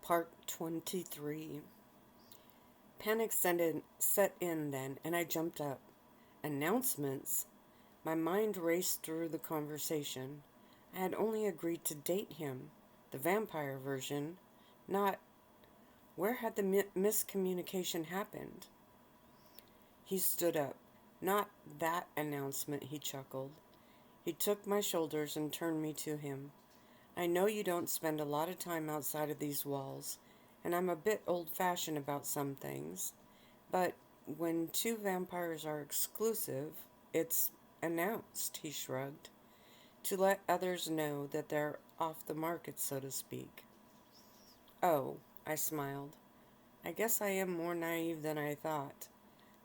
Part 23. Panic set in then, and I jumped up. Announcements? My mind raced through the conversation. I had only agreed to date him, the vampire version, not. Where had the miscommunication happened? He stood up. Not that announcement, he chuckled. He took my shoulders and turned me to him. I know you don't spend a lot of time outside of these walls, and I'm a bit old-fashioned about some things, but when two vampires are exclusive, it's announced, he shrugged, to let others know that they're off the market, so to speak. Oh, I smiled. I guess I am more naive than I thought,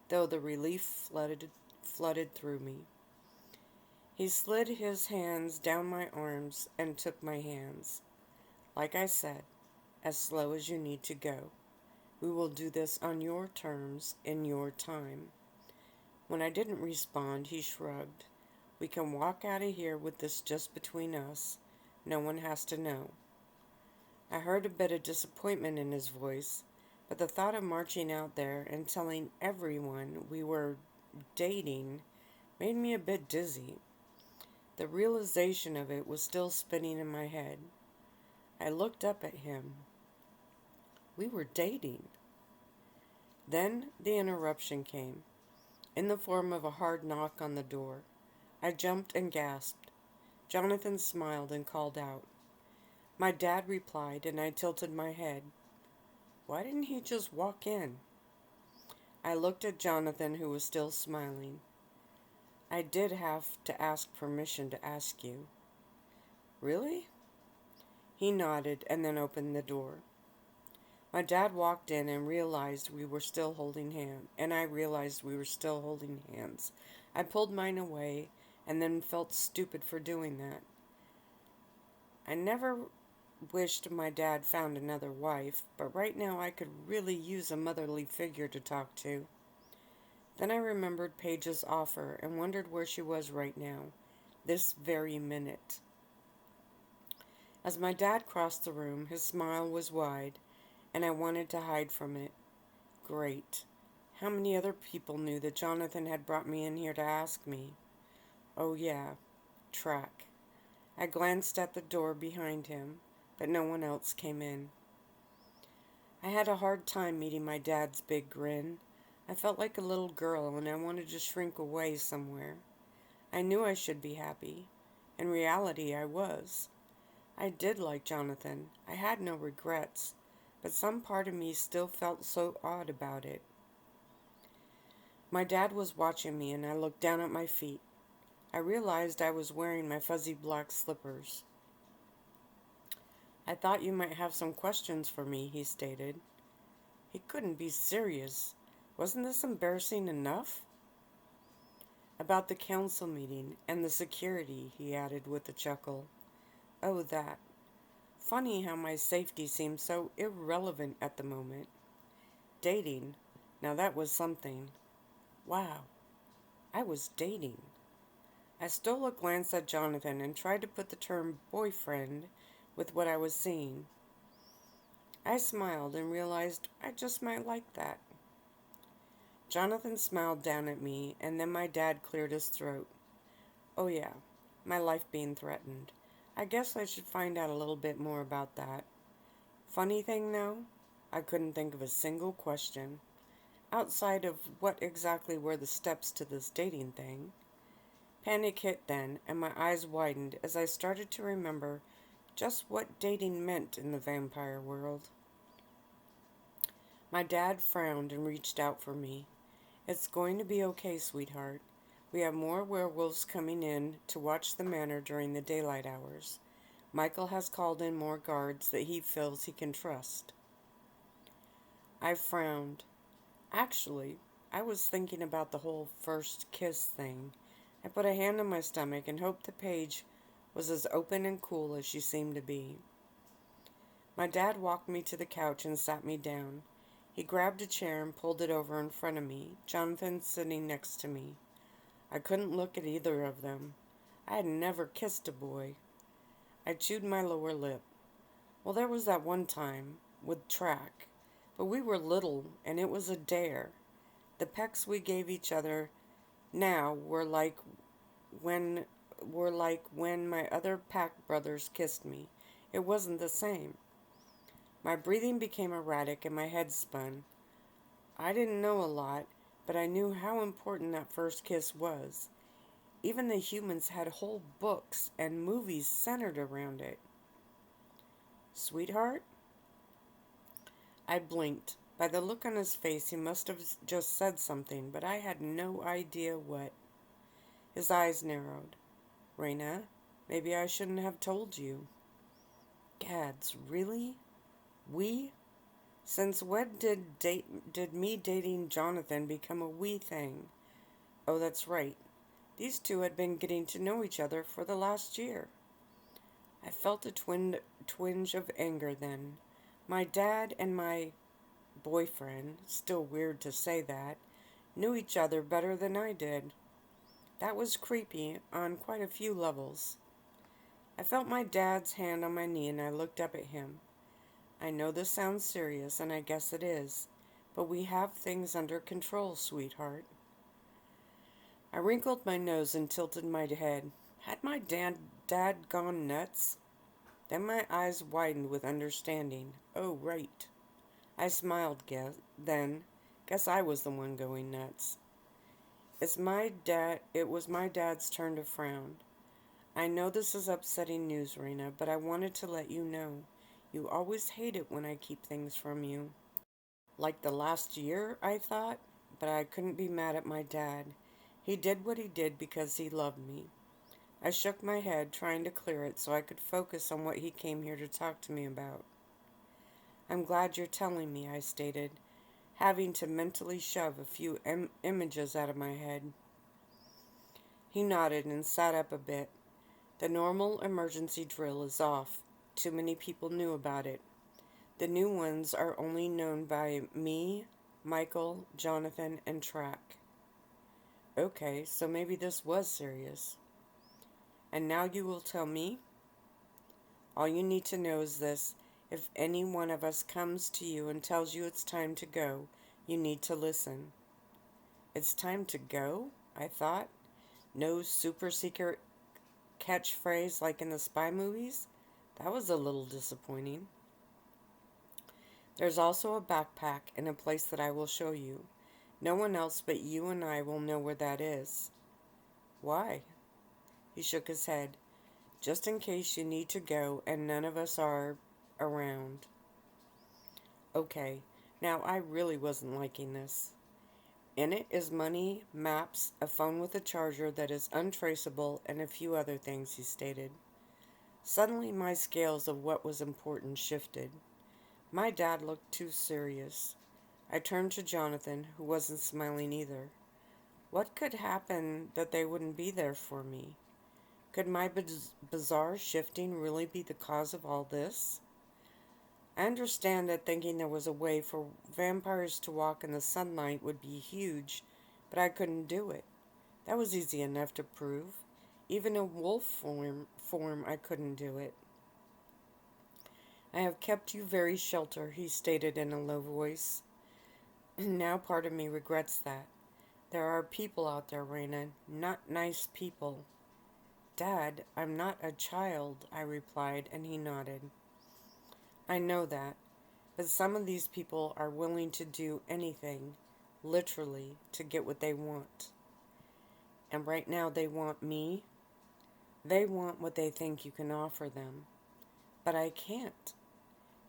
though the relief flooded through me. He slid his hands down my arms and took my hands. Like I said, as slow as you need to go. We will do this on your terms, in your time. When I didn't respond, he shrugged. We can walk out of here with this just between us. No one has to know. I heard a bit of disappointment in his voice, but the thought of marching out there and telling everyone we were dating made me a bit dizzy. The realization of it was still spinning in my head. I looked up at him. We were dating. Then the interruption came, in the form of a hard knock on the door. I jumped and gasped. Jonathan smiled and called out. My dad replied, and I tilted my head. Why didn't he just walk in? I looked at Jonathan, who was still smiling. I did have to ask permission to ask you. Really? He nodded and then opened the door. My dad walked in and realized we were still holding hands, and I realized we were still holding hands. I pulled mine away and then felt stupid for doing that. I never wished my dad found another wife, but right now I could really use a motherly figure to talk to. Then I remembered Paige's offer and wondered where she was right now, this very minute. As my dad crossed the room, his smile was wide, and I wanted to hide from it. Great. How many other people knew that Jonathan had brought me in here to ask me? Oh yeah, track. I glanced at the door behind him, but no one else came in. I had a hard time meeting my dad's big grin. I felt like a little girl, and I wanted to shrink away somewhere. I knew I should be happy. In reality, I was. I did like Jonathan. I had no regrets, but some part of me still felt so odd about it. My dad was watching me, and I looked down at my feet. I realized I was wearing my fuzzy black slippers. I thought you might have some questions for me, he stated. He couldn't be serious. Wasn't this embarrassing enough? About the council meeting and the security, he added with a chuckle. Oh, that. Funny how my safety seemed so irrelevant at the moment. Dating. Now that was something. Wow. I was dating. I stole a glance at Jonathan and tried to put the term boyfriend with what I was seeing. I smiled and realized I just might like that. Jonathan smiled down at me, and then my dad cleared his throat. Oh yeah, my life being threatened. I guess I should find out a little bit more about that. Funny thing though, I couldn't think of a single question, outside of what exactly were the steps to this dating thing. Panic hit then, and my eyes widened as I started to remember just what dating meant in the vampire world. My dad frowned and reached out for me. It's going to be okay, sweetheart. We have more werewolves coming in to watch the manor during the daylight hours. Michael has called in more guards that he feels he can trust. I frowned. Actually, I was thinking about the whole first kiss thing. I put a hand on my stomach and hoped that Paige was as open and cool as she seemed to be. My dad walked me to the couch and sat me down. He grabbed a chair and pulled it over in front of me, Jonathan sitting next to me. I couldn't look at either of them. I had never kissed a boy. I chewed my lower lip. Well, there was that one time. with track. But we were little, and it was a dare. The pecks we gave each other now when were like when my other pack brothers kissed me. It wasn't the same. My breathing became erratic and my head spun. I didn't know a lot, but I knew how important that first kiss was. Even the humans had whole books and movies centered around it. Sweetheart? I blinked. By the look on his face, he must have just said something, but I had no idea what. His eyes narrowed. Reina, maybe I shouldn't have told you. Gads, really? We? Since when did me dating Jonathan become a we thing? Oh, that's right. These two had been getting to know each other for the last year. I felt a twinge of anger then. My dad and my boyfriend, still weird to say that, knew each other better than I did. That was creepy on quite a few levels. I felt my dad's hand on my knee and I looked up at him. I know this sounds serious, and I guess it is, but we have things under control, sweetheart. I wrinkled my nose and tilted my head. Had my dad gone nuts? Then my eyes widened with understanding. Oh, right. I smiled then. Guess I was the one going nuts. It was my dad's turn to frown. I know this is upsetting news, Reina, but I wanted to let you know. You always hate it when I keep things from you. Like the last year, I thought, but I couldn't be mad at my dad. He did what he did because he loved me. I shook my head, trying to clear it so I could focus on what he came here to talk to me about. I'm glad you're telling me, I stated, having to mentally shove a few images out of my head. He nodded and sat up a bit. The normal emergency drill is off. Too many people knew about it. The new ones are only known by me, Michael, Jonathan, and Track. Okay, so maybe this was serious. And now you will tell me? All you need to know is this. If any one of us comes to you and tells you it's time to go, you need to listen. It's time to go? I thought. No super secret catchphrase like in the spy movies? That was a little disappointing. There's also a backpack in a place that I will show you. No one else but you and I will know where that is. Why? He shook his head. Just in case you need to go and none of us are around. Okay, now I really wasn't liking this. In it is money, maps, a phone with a charger that is untraceable, and a few other things, he stated. Suddenly my scales of what was important shifted. My dad looked too serious. I turned to Jonathan, who wasn't smiling either. What could happen that they wouldn't be there for me? Could my bizarre shifting really be the cause of all this? I understand that thinking there was a way for vampires to walk in the sunlight would be huge, but I couldn't do it. That was easy enough to prove. Even in wolf form I couldn't do it. I have kept you very sheltered, he stated in a low voice. Now part of me regrets that. There are people out there, Reina, not nice people. Dad, I'm not a child, I replied, and he nodded. I know that, but some of these people are willing to do anything, literally, to get what they want. And right now they want me. They want what they think you can offer them. But I can't.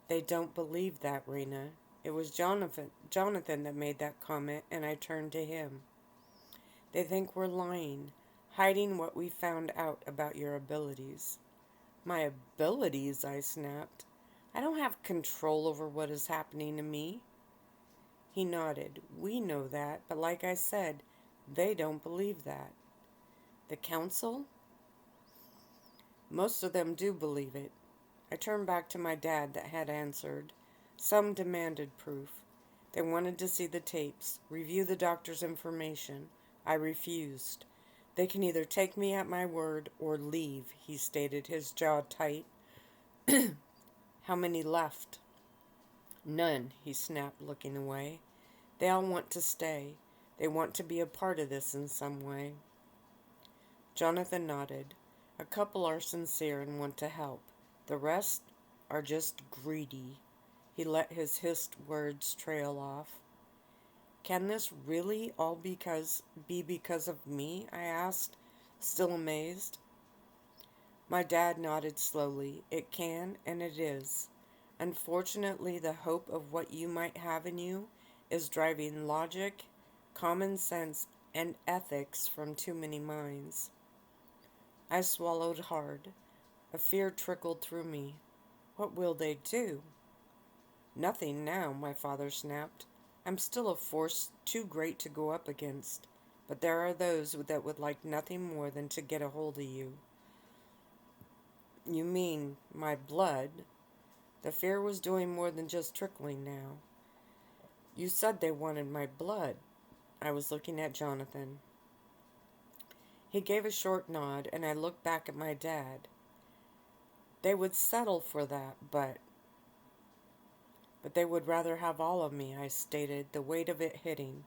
They don't believe that, Reina. It was Jonathan that made that comment, and I turned to him. They think we're lying, hiding what we found out about your abilities. My abilities, I snapped. I don't have control over what is happening to me. He nodded. We know that, but like I said, they don't believe that. The council? Most of them do believe it. I turned back to my dad that had answered. Some demanded proof. They wanted to see the tapes, review the doctor's information. I refused. They can either take me at my word or leave, he stated, his jaw tight. How many left? None, he snapped, looking away. They all want to stay. They want to be a part of this in some way. Jonathan nodded. A couple are sincere and want to help. The rest are just greedy. He let his hissed words trail off. Can this really all be because of me? I asked, still amazed. My dad nodded slowly. It can, and it is. Unfortunately, the hope of what you might have in you is driving logic, common sense, and ethics from too many minds. I swallowed hard. A fear trickled through me. What will they do? Nothing now, my father snapped. I'm still a force too great to go up against, but there are those that would like nothing more than to get a hold of you. You mean my blood? The fear was doing more than just trickling now. You said they wanted my blood. I was looking at Jonathan. He gave a short nod, and I looked back at my dad. They would settle for that, but they would rather have all of me, I stated, the weight of it hitting.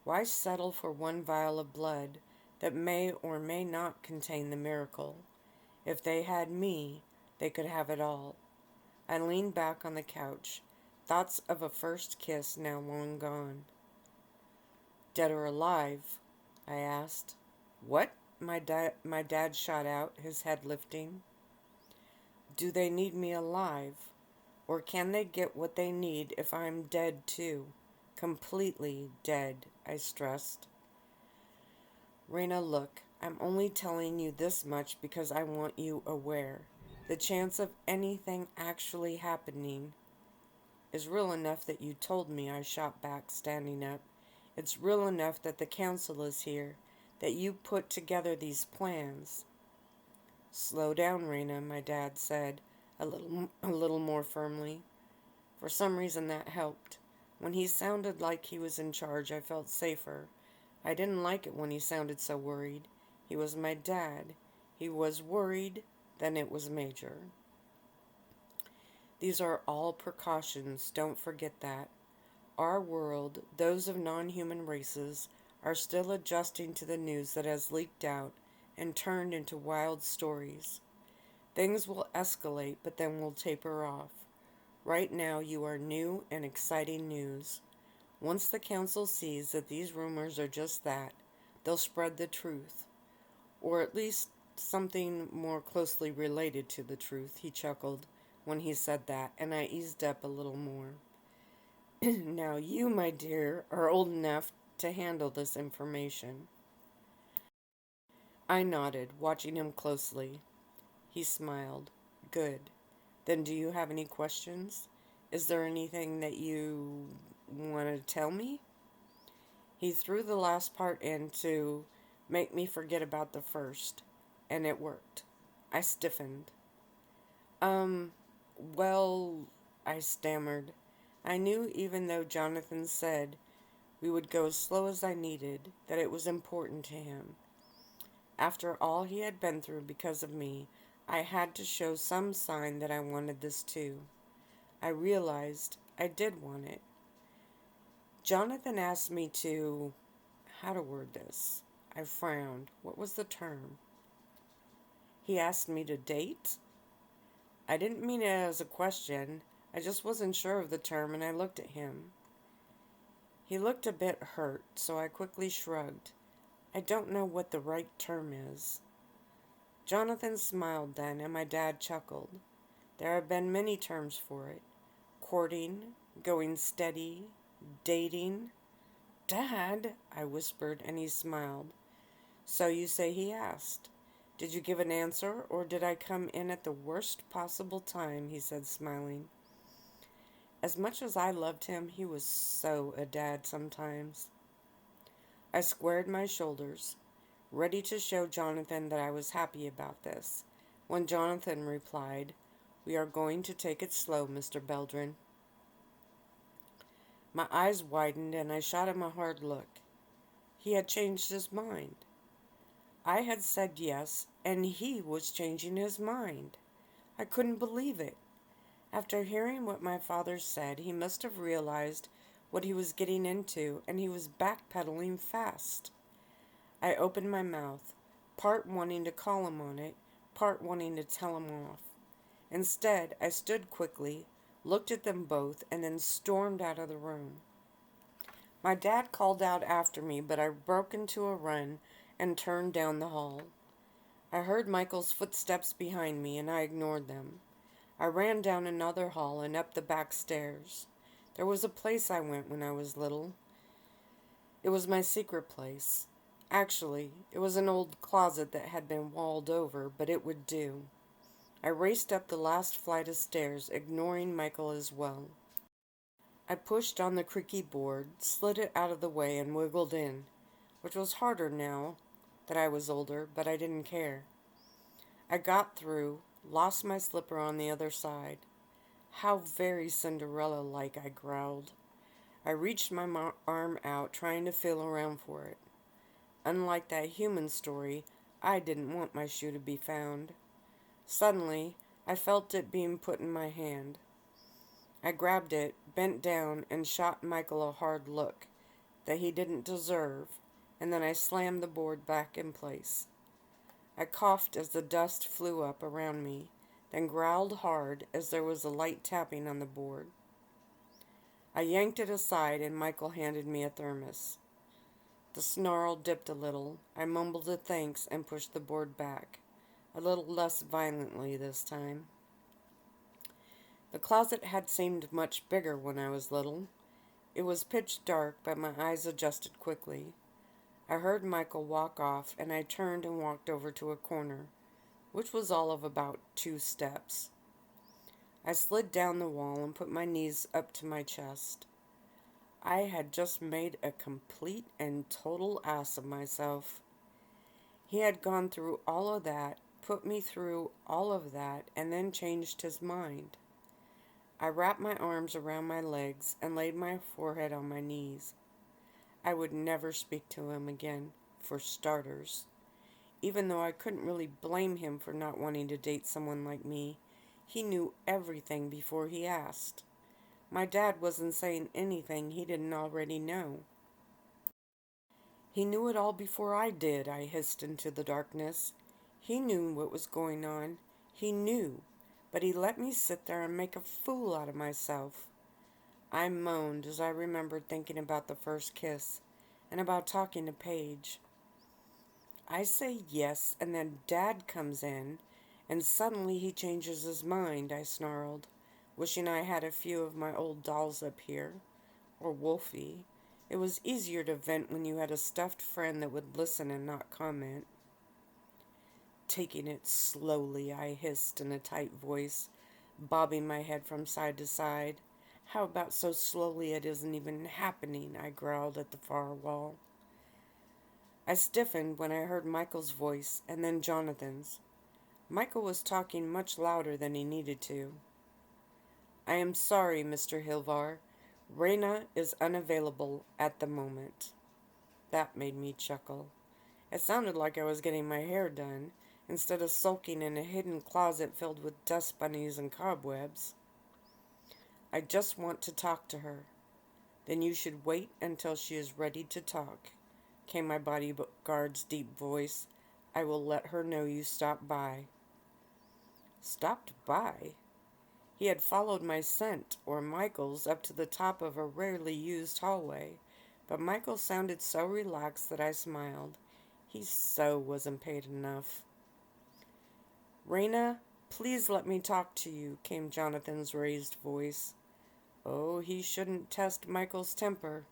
Why settle for one vial of blood that may or may not contain the miracle? If they had me, they could have it all. I leaned back on the couch, thoughts of a first kiss now long gone. Dead or alive? I asked. What? My dad shot out, his head lifting. Do they need me alive? Or can they get what they need if I'm dead too? Completely dead, I stressed. Reina, look, I'm only telling you this much because I want you aware. The chance of anything actually happening is real enough that you told me, I shot back, standing up. It's real enough that the council is here, that you put together these plans. Slow down, Reina, my dad said, a little more firmly. For some reason that helped. When he sounded like he was in charge, I felt safer. I didn't like it when he sounded so worried. He was my dad. He was worried, then it was major. These are all precautions, don't forget that. Our world, those of non-human races, are still adjusting to the news that has leaked out and turned into wild stories. Things will escalate, but then will taper off. Right now, you are new and exciting news. Once the council sees that these rumors are just that, they'll spread the truth. Or at least something more closely related to the truth, he chuckled when he said that, and I eased up a little more. Now you, my dear, are old enough to handle this information. I nodded, watching him closely. He smiled. Good. Then do you have any questions? Is there anything that you want to tell me? He threw the last part in to make me forget about the first, and it worked. I stiffened. Well, I stammered. I knew even though Jonathan said we would go as slow as I needed, that it was important to him. After all he had been through because of me, I had to show some sign that I wanted this too. I realized I did want it. Jonathan asked me how to word this. I frowned. What was the term? He asked me to date? I didn't mean it as a question. I just wasn't sure of the term, and I looked at him. He looked a bit hurt, so I quickly shrugged. I don't know what the right term is. Jonathan smiled then, and my dad chuckled. There have been many terms for it. Courting, going steady, dating. Dad, I whispered, and he smiled. So you say he asked. Did you give an answer, or did I come in at the worst possible time? He said, smiling. As much as I loved him, he was so a dad sometimes. I squared my shoulders, ready to show Jonathan that I was happy about this, when Jonathan replied, We are going to take it slow, Mr. Beldrin. My eyes widened, and I shot him a hard look. He had changed his mind. I had said yes, and he was changing his mind. I couldn't believe it. After hearing what my father said, he must have realized what he was getting into, and he was backpedaling fast. I opened my mouth, part wanting to call him on it, part wanting to tell him off. Instead, I stood quickly, looked at them both, and then stormed out of the room. My dad called out after me, but I broke into a run and turned down the hall. I heard Michael's footsteps behind me, and I ignored them. I ran down another hall and up the back stairs. There was a place I went when I was little. It was my secret place. Actually, it was an old closet that had been walled over, but it would do. I raced up the last flight of stairs, ignoring Michael as well. I pushed on the creaky board, slid it out of the way, and wiggled in, which was harder now that I was older, but I didn't care. I got through, lost my slipper on the other side. How very Cinderella-like, I growled. I reached my arm out, trying to feel around for it. Unlike that human story, I didn't want my shoe to be found. Suddenly, I felt it being put in my hand. I grabbed it, bent down, and shot Michael a hard look that he didn't deserve, and then I slammed the board back in place. I coughed as the dust flew up around me, then growled hard as there was a light tapping on the board. I yanked it aside, and Michael handed me a thermos. The snarl dipped a little. I mumbled a thanks and pushed the board back, a little less violently this time. The closet had seemed much bigger when I was little. It was pitch dark, but my eyes adjusted quickly. I heard Michael walk off, and I turned and walked over to a corner, which was all of about 2 steps. I slid down the wall and put my knees up to my chest. I had just made a complete and total ass of myself. He had gone through all of that, put me through all of that, and then changed his mind. I wrapped my arms around my legs and laid my forehead on my knees. I would never speak to him again, for starters. Even though I couldn't really blame him for not wanting to date someone like me, he knew everything before he asked. My dad wasn't saying anything he didn't already know. He knew it all before I did, I hissed into the darkness. He knew what was going on. He knew, but he let me sit there and make a fool out of myself. I moaned as I remembered thinking about the first kiss and about talking to Paige. I say yes, and then Dad comes in, and suddenly he changes his mind, I snarled, wishing I had a few of my old dolls up here, or Wolfie. It was easier to vent when you had a stuffed friend that would listen and not comment. Taking it slowly, I hissed in a tight voice, bobbing my head from side to side. How about so slowly it isn't even happening, I growled at the far wall. I stiffened when I heard Michael's voice, and then Jonathan's. Michael was talking much louder than he needed to. I am sorry, Mr. Hilvar. Reina is unavailable at the moment. That made me chuckle. It sounded like I was getting my hair done, instead of sulking in a hidden closet filled with dust bunnies and cobwebs. I just want to talk to her. Then you should wait until she is ready to talk, came my bodyguard's deep voice. I will let her know you stopped by. Stopped by? He had followed my scent, or Michael's, up to the top of a rarely used hallway, but Michael sounded so relaxed that I smiled. He so wasn't paid enough. Reina, please let me talk to you, came Jonathan's raised voice. Oh, he shouldn't test Michael's temper.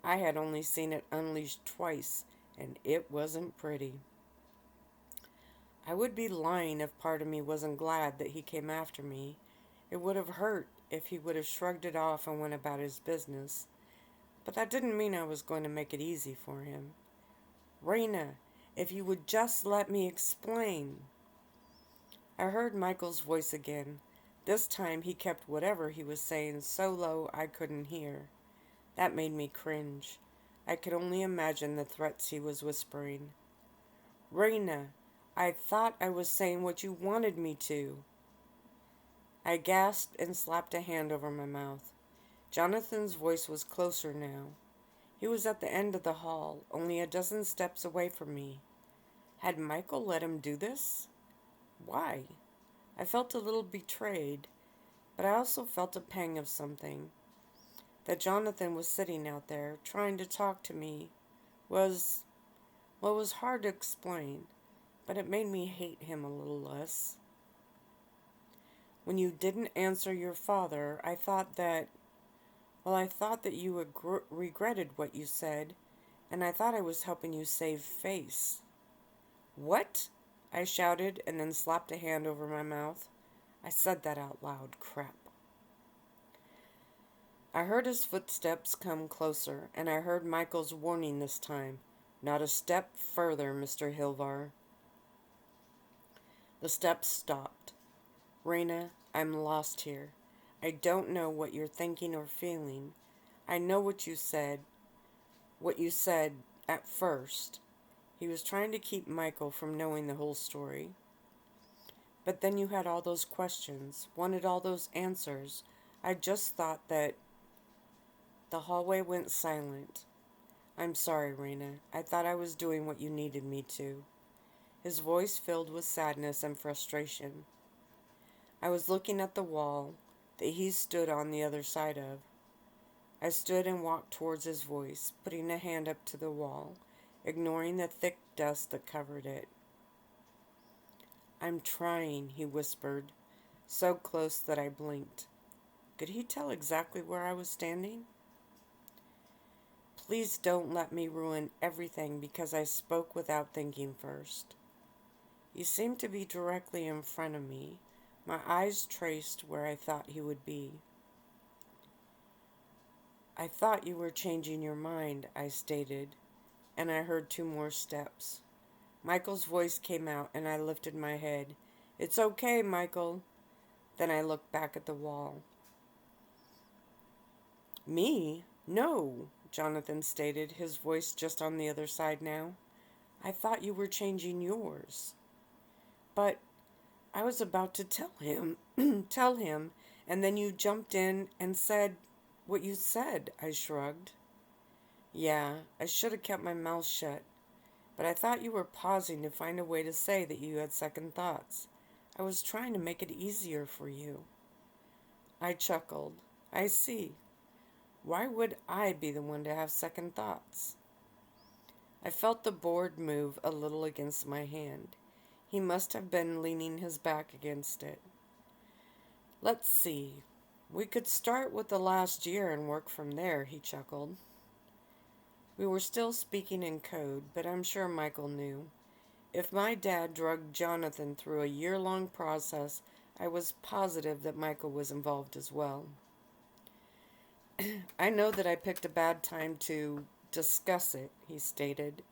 I had only seen it unleashed twice, and it wasn't pretty. I would be lying if part of me wasn't glad that he came after me. It would have hurt if he would have shrugged it off and went about his business. But that didn't mean I was going to make it easy for him. Reina, if you would just let me explain. I heard Michael's voice again. This time he kept whatever he was saying so low I couldn't hear. That made me cringe. I could only imagine the threats he was whispering. Reina, I thought I was saying what you wanted me to. I gasped and slapped a hand over my mouth. Jonathan's voice was closer now. He was at the end of the hall, only a dozen steps away from me. Had Michael let him do this? Why? I felt a little betrayed, but I also felt a pang of something. That Jonathan was sitting out there, trying to talk to me, was, well, it was hard to explain, but it made me hate him a little less. When you didn't answer your father, I thought that you regretted what you said, and I thought I was helping you save face. What? I shouted and then slapped a hand over my mouth. I said that out loud. Crap. I heard his footsteps come closer, and I heard Michael's warning this time. Not a step further, Mr. Hilvar. The steps stopped. Reina, I'm lost here. I don't know what you're thinking or feeling. I know what you said at first. He was trying to keep Michael from knowing the whole story. But then you had all those questions, wanted all those answers. I just thought that the hallway went silent. I'm sorry, Reina. I thought I was doing what you needed me to. His voice filled with sadness and frustration. I was looking at the wall that he stood on the other side of. I stood and walked towards his voice, putting a hand up to the wall, ignoring the thick dust that covered it. I'm trying, he whispered, so close that I blinked. Could he tell exactly where I was standing? Please don't let me ruin everything because I spoke without thinking first. You seemed to be directly in front of me. My eyes traced where I thought he would be. I thought you were changing your mind, I stated, and I heard 2 more steps. Michael's voice came out, and I lifted my head. It's okay, Michael. Then I looked back at the wall. Me? No, Jonathan stated, his voice just on the other side now. I thought you were changing yours. But I was about to tell him, and then you jumped in and said what you said, I shrugged. Yeah, I should have kept my mouth shut, but I thought you were pausing to find a way to say that you had second thoughts. I was trying to make it easier for you. I chuckled. I see. Why would I be the one to have second thoughts? I felt the board move a little against my hand. He must have been leaning his back against it. Let's see. We could start with the last year and work from there, he chuckled. We were still speaking in code, but I'm sure Michael knew. If my dad drugged Jonathan through a year-long process, I was positive that Michael was involved as well. I know that I picked a bad time to discuss it, he stated,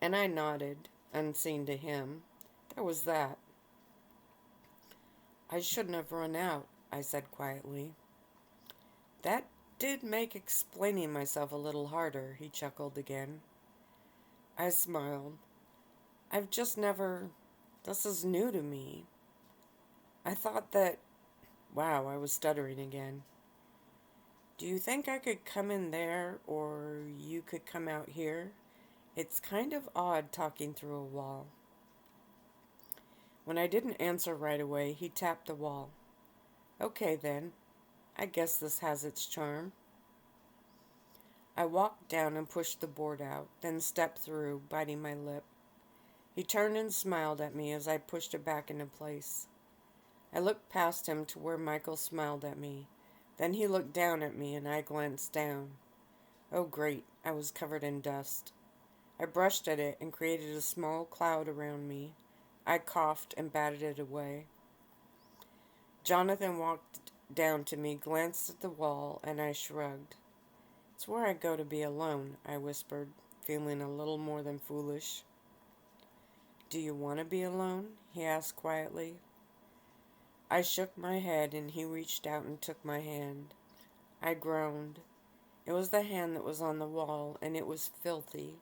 and I nodded, unseen to him. There was that. I shouldn't have run out, I said quietly. That did make explaining myself a little harder, he chuckled again. I smiled. I've just never... This is new to me. I thought that... Wow, I was stuttering again. Do you think I could come in there, or you could come out here? It's kind of odd talking through a wall. When I didn't answer right away, he tapped the wall. Okay then, I guess this has its charm. I walked down and pushed the board out, then stepped through, biting my lip. He turned and smiled at me as I pushed it back into place. I looked past him to where Michael smiled at me. Then he looked down at me and I glanced down. Oh great, I was covered in dust. I brushed at it and created a small cloud around me. I coughed and batted it away. Jonathan walked down to me, glanced at the wall, and I shrugged. It's where I go to be alone, I whispered, feeling a little more than foolish. Do you want to be alone? He asked quietly. I shook my head and he reached out and took my hand. I groaned. It was the hand that was on the wall, and it was filthy.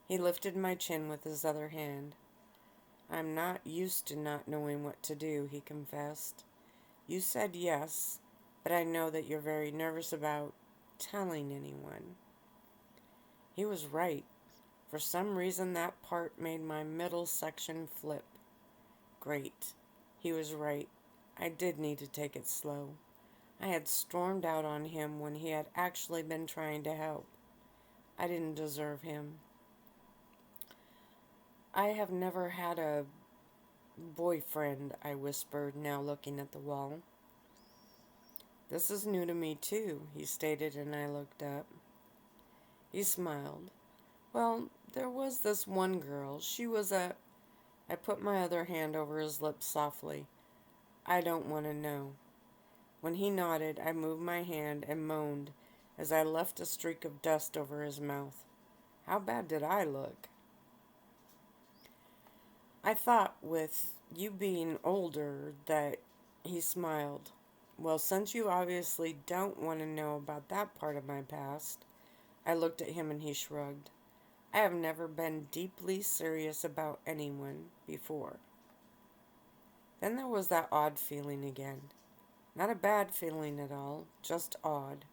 He lifted my chin with his other hand. I'm not used to not knowing what to do, he confessed. You said yes, but I know that you're very nervous about telling anyone. He was right. For some reason, that part made my middle section flip. Great. He was right. I did need to take it slow. I had stormed out on him when he had actually been trying to help. I didn't deserve him. I have never had a boyfriend, I whispered, now looking at the wall. This is new to me, too, he stated, and I looked up. He smiled. Well, there was this one girl. She was a... I put my other hand over his lips softly. I don't want to know. When he nodded, I moved my hand and moaned as I left a streak of dust over his mouth. How bad did I look? I thought with you being older that... He smiled. Well, since you obviously don't want to know about that part of my past, I looked at him and he shrugged. I have never been deeply serious about anyone before. Then there was that odd feeling again. Not a bad feeling at all, just odd.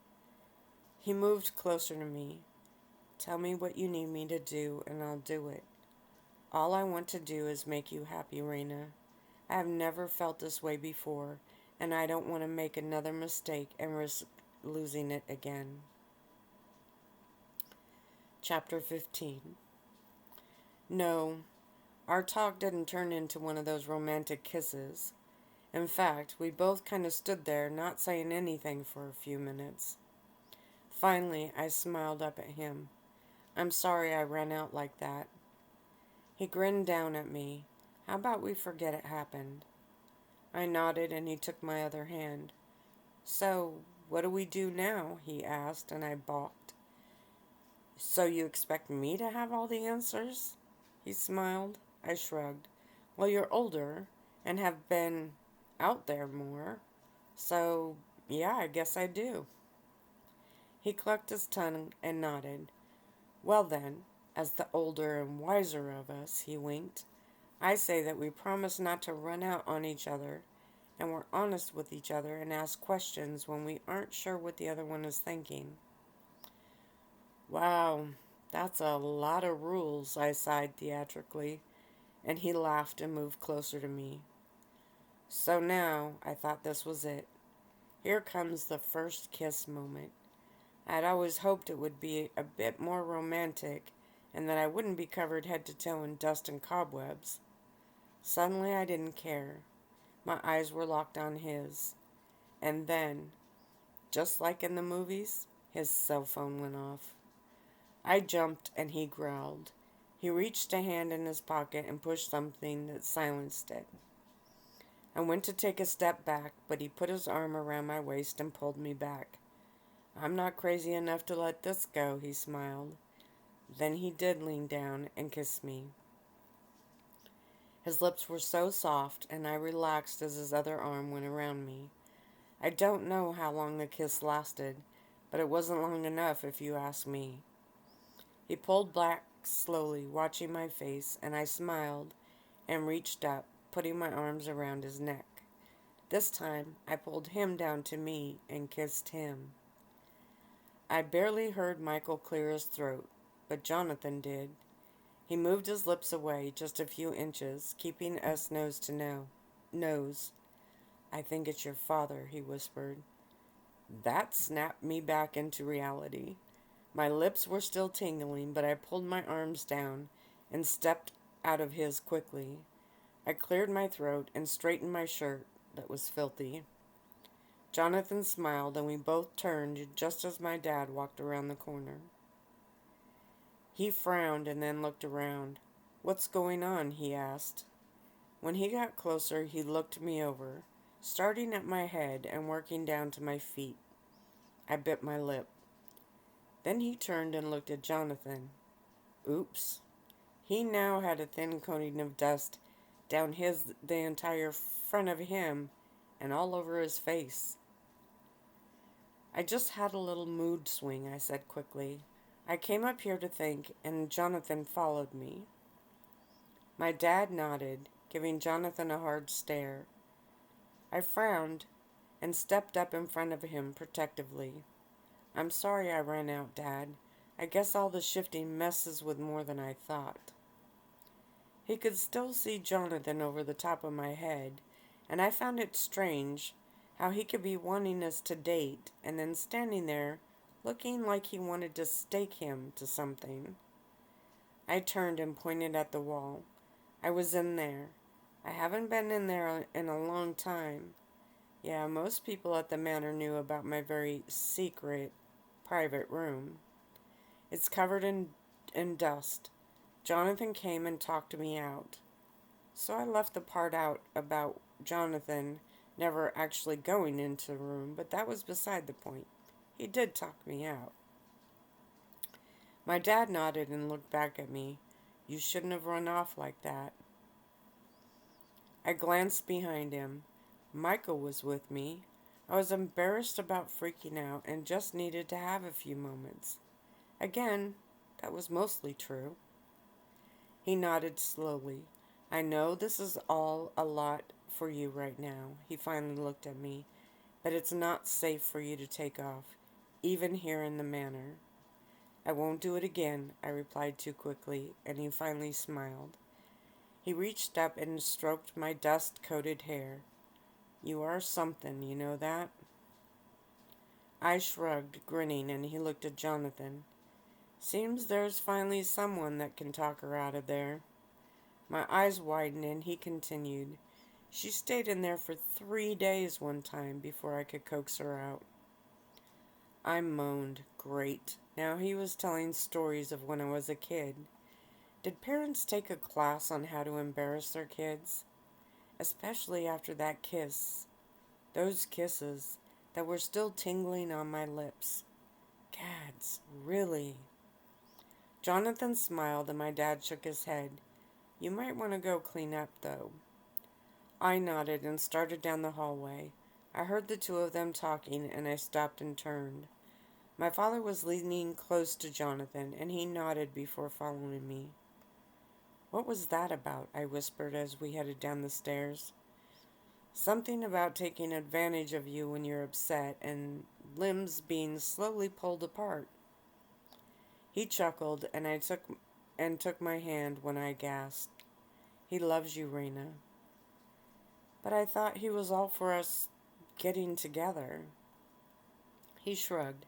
He moved closer to me. Tell me what you need me to do, and I'll do it. All I want to do is make you happy, Reina. I have never felt this way before, and I don't want to make another mistake and risk losing it again. Chapter 15. No, our talk didn't turn into one of those romantic kisses. In fact, we both kind of stood there, not saying anything for a few minutes. Finally, I smiled up at him. I'm sorry I ran out like that. He grinned down at me. How about we forget it happened? I nodded and he took my other hand. So, what do we do now? He asked, and I balked. So you expect me to have all the answers? He smiled. I shrugged. Well, you're older and have been out there more. So, yeah, I guess I do. He clucked his tongue and nodded. Well then, as the older and wiser of us, he winked, I say that we promise not to run out on each other, and we're honest with each other and ask questions when we aren't sure what the other one is thinking. Wow, that's a lot of rules, I sighed theatrically, and he laughed and moved closer to me. So now, I thought this was it. Here comes the first kiss moment. I'd always hoped it would be a bit more romantic and that I wouldn't be covered head to toe in dust and cobwebs. Suddenly I didn't care. My eyes were locked on his. And then, just like in the movies, his cell phone went off. I jumped and he growled. He reached a hand in his pocket and pushed something that silenced it. I went to take a step back, but he put his arm around my waist and pulled me back. I'm not crazy enough to let this go, he smiled. Then he did lean down and kiss me. His lips were so soft, and I relaxed as his other arm went around me. I don't know how long the kiss lasted, but it wasn't long enough if you ask me. He pulled back slowly, watching my face, and I smiled and reached up, putting my arms around his neck. This time, I pulled him down to me and kissed him. I barely heard Michael clear his throat, but Jonathan did. He moved his lips away just a few inches, keeping us nose to nose. I think it's your father, he whispered. That snapped me back into reality. My lips were still tingling, but I pulled my arms down and stepped out of his quickly. I cleared my throat and straightened my shirt that was filthy. Jonathan smiled, and we both turned just as my dad walked around the corner. He frowned and then looked around. What's going on? He asked. When he got closer, he looked me over, starting at my head and working down to my feet. I bit my lip. Then he turned and looked at Jonathan. Oops. He now had a thin coating of dust down the entire front of him and all over his face. I just had a little mood swing, I said quickly. I came up here to think, and Jonathan followed me. My dad nodded, giving Jonathan a hard stare. I frowned, and stepped up in front of him protectively. I'm sorry I ran out, Dad. I guess all the shifting messes with more than I thought. He could still see Jonathan over the top of my head, and I found it strange how he could be wanting us to date and then standing there looking like he wanted to stake him to something. I turned and pointed at the wall. I was in there. I haven't been in there in a long time. Yeah, most people at the manor knew about my very secret, private room. It's covered in dust. Jonathan came and talked me out. So I left the part out about Jonathan never actually going into the room, but that was beside the point. He did talk me out. My dad nodded and looked back at me. You shouldn't have run off like that. I glanced behind him. Michael was with me. I was embarrassed about freaking out and just needed to have a few moments. Again, that was mostly true. He nodded slowly. I know this is all a lot for you right now. He finally looked at me. But it's not safe for you to take off, even here in the manor. I won't do it again, I replied too quickly, and he finally smiled. He reached up and stroked my dust-coated hair. You are something, you know that? I shrugged, grinning, and he looked at Jonathan. Seems there's finally someone that can talk her out of there. My eyes widened, and he continued. She stayed in there for 3 days one time before I could coax her out. I moaned. Great. Now he was telling stories of when I was a kid. Did parents take a class on how to embarrass their kids? Especially after that kiss. Those kisses that were still tingling on my lips. Gads, really? Jonathan smiled and my dad shook his head. You might want to go clean up, though. I nodded and started down the hallway. I heard the two of them talking, and I stopped and turned. My father was leaning close to Jonathan, and he nodded before following me. What was that about? I whispered as we headed down the stairs. Something about taking advantage of you when you're upset, and limbs being slowly pulled apart. He chuckled, and I took my hand when I gasped. He loves you, Reina. But I thought he was all for us getting together. He shrugged.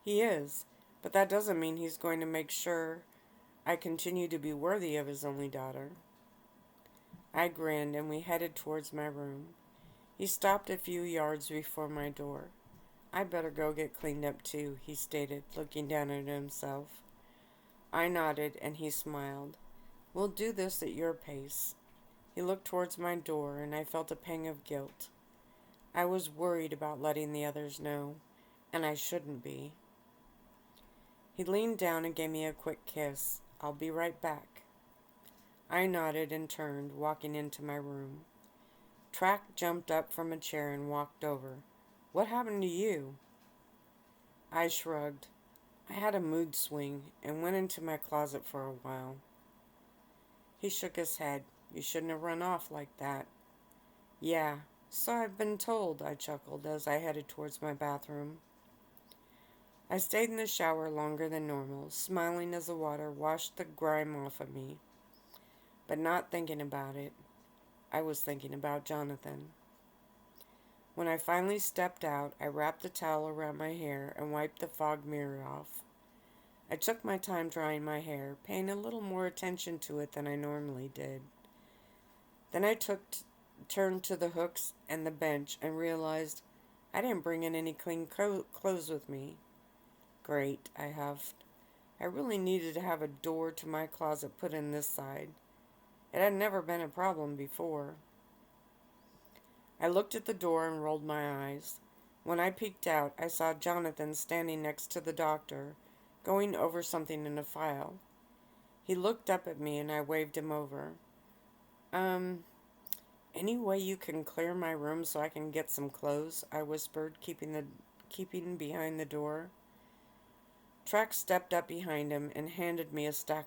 He is, but that doesn't mean he's going to make sure I continue to be worthy of his only daughter. I grinned, and we headed towards my room. He stopped a few yards before my door. I better go get cleaned up too, he stated, looking down at himself. I nodded, and he smiled. We'll do this at your pace. He looked towards my door, and I felt a pang of guilt. I was worried about letting the others know, and I shouldn't be. He leaned down and gave me a quick kiss. I'll be right back. I nodded and turned, walking into my room. Track jumped up from a chair and walked over. What happened to you? I shrugged. I had a mood swing and went into my closet for a while. He shook his head. You shouldn't have run off like that. Yeah, so I've been told, I chuckled as I headed towards my bathroom. I stayed in the shower longer than normal, smiling as the water washed the grime off of me. But not thinking about it. I was thinking about Jonathan. When I finally stepped out, I wrapped a towel around my hair and wiped the fog mirror off. I took my time drying my hair, paying a little more attention to it than I normally did. Then I turned to the hooks and the bench and realized I didn't bring in any clean clothes with me. Great, I huffed. I really needed to have a door to my closet put in this side. It had never been a problem before. I looked at the door and rolled my eyes. When I peeked out, I saw Jonathan standing next to the doctor, going over something in a file. He looked up at me and I waved him over. Any way you can clear my room so I can get some clothes? I whispered, keeping behind the door. Track stepped up behind him and handed me a stack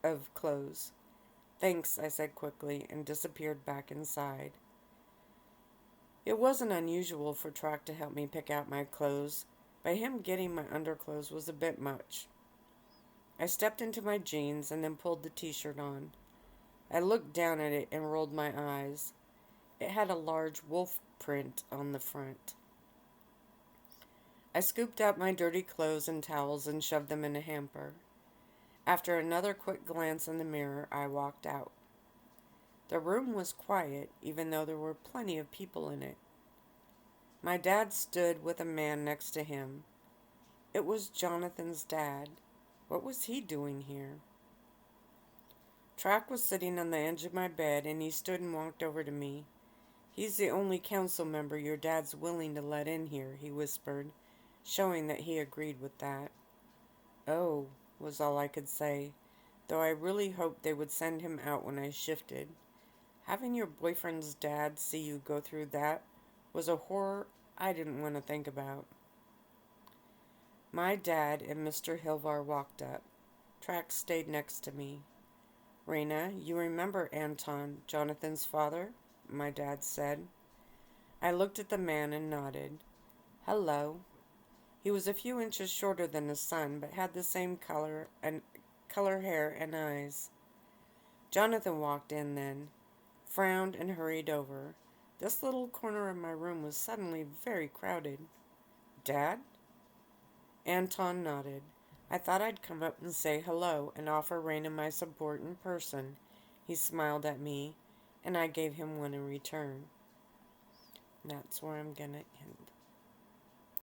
of clothes. Thanks, I said quickly and disappeared back inside. It wasn't unusual for Track to help me pick out my clothes, but him getting my underclothes was a bit much. I stepped into my jeans and then pulled the t-shirt on. I looked down at it and rolled my eyes. It had a large wolf print on the front. I scooped out my dirty clothes and towels and shoved them in a hamper. After another quick glance in the mirror, I walked out. The room was quiet, even though there were plenty of people in it. My dad stood with a man next to him. It was Jonathan's dad. What was he doing here? Track was sitting on the edge of my bed, and he stood and walked over to me. "He's the only council member your dad's willing to let in here," he whispered, showing that he agreed with that. "Oh," was all I could say, though I really hoped they would send him out when I shifted. Having your boyfriend's dad see you go through that was a horror I didn't want to think about. My dad and Mr. Hilvar walked up. Trax stayed next to me. "Reina, you remember Anton, Jonathan's father?" my dad said. I looked at the man and nodded. "Hello." He was a few inches shorter than his son, but had the same color hair and eyes. Jonathan walked in then, frowned and hurried over. This little corner of my room was suddenly very crowded. "Dad?" Anton nodded. "I thought I'd come up and say hello and offer Reina my support in person." He smiled at me, and I gave him one in return. And that's where I'm going to end.